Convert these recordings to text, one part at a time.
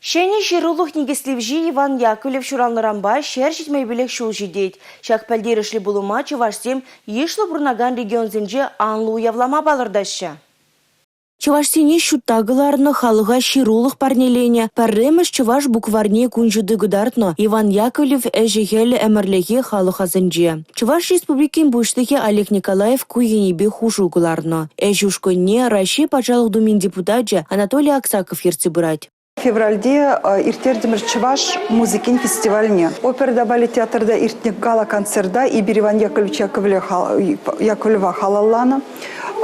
Шәне жирулық негеслевжи Иван Яковлев шуранлырамба шәр жетмейбілік шул жидейд. Шақ пәлдерішлі бұлыма Чувашсем ешлі бұрнаган регионзенже анлы уявлама балырдашы. Чувашсене шуттагыларны халыға ширулық парнелене, парремеш Чуваш букварне күнжуды гудартно Иван Яковлев әжігелі әмірліге халықазынже. Чуваш республикин бұштығы Олег Николаев күйенебе хушугыларно. Әжушкөнне Раши пачалық думин депутатжа Анатолий Аксаков ерці бұрад. В февралде иртердемір Чуваш музыкин фестивальне. Оперда балет театрда иртник гала концерда и Иван Яковлевич Яковлева халалланы.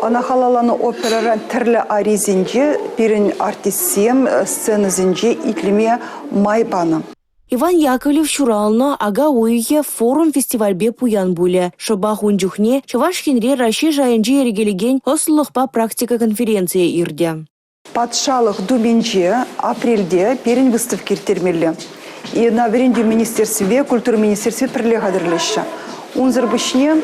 Она халаланы операран тірлі аризинже, перін артиссем сценызинже итлеме майбаны. Иван Яковлев шуралны ага ойге форум фестивальбе пуян буле. Шобах унжухне Чуваш хенре Раши жайынжы ерегелеген ослықпа практика конференция ирде. Патшалық думинже апрельде перін выставки термелі. И на веренде министерстве, культуры министерстве прилегадырлеші. Унзыр бішне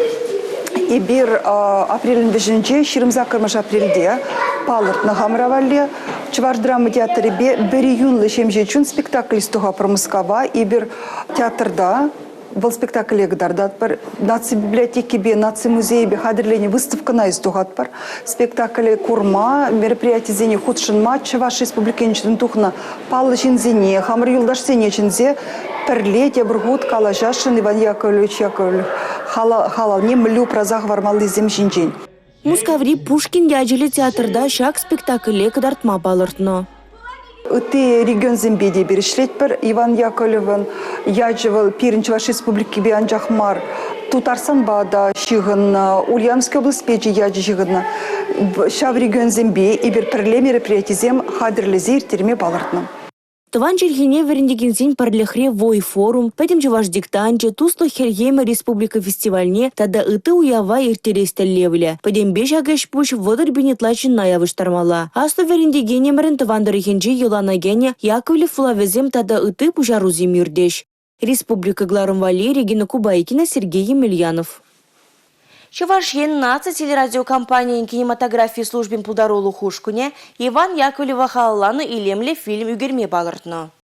и бир апрелін бішінже, ширымзакырмыш апрельде палырт на хамравале. Чуваш драма театры бір июнлы шемжечун спектакль стуға промыскава и бир театрда был спектакль егдарда бар. Наци библиотеки бе, наци музей бе хадырлене выставка на истугат бар. Спектакль курма, мероприятие зене худшин матч Чуваш республикенчен тухна палы жинзене, хамыр юлдаш сене жинзе перлете бургут калажашин Иван Яковлевич Яковлев халал не млю прозах вармалы зем жинжень. Мускаври Пушкин яджили театрда шак спектакле кадартма балыртно. Ты регион Зембеде берешлет пер Иван Яковлевен яджевал пирин Чуваш республики бианжахмар Тутарсан бада шигын Ульяновской область печи яджи шигын шав регион Зембе и бер перле мероприятий зем хадрлезир терме балыртным. Тыван жерхене верендегензин парлехре вой форум, пәдім Чуваш диктанчы, туслы хергеймі республика фестивальне, тада ыты уява иртерестеллевле. Пәдім беш агаш пуш водыр бенетлачин наявыштармала. Асты верендегенемерін тывандырыхенче Еланагене Яковлев флавезем тада ыты пужарузим юрдеш. Республика Гларым Вали, Регина Кубайкина, Сергей Емельянов. Чуваш наци телерадиокомпанияның кинематография службен пулдарулы хушкуне Иван Яковлева халаланы илемле фильм үгерме балыртны.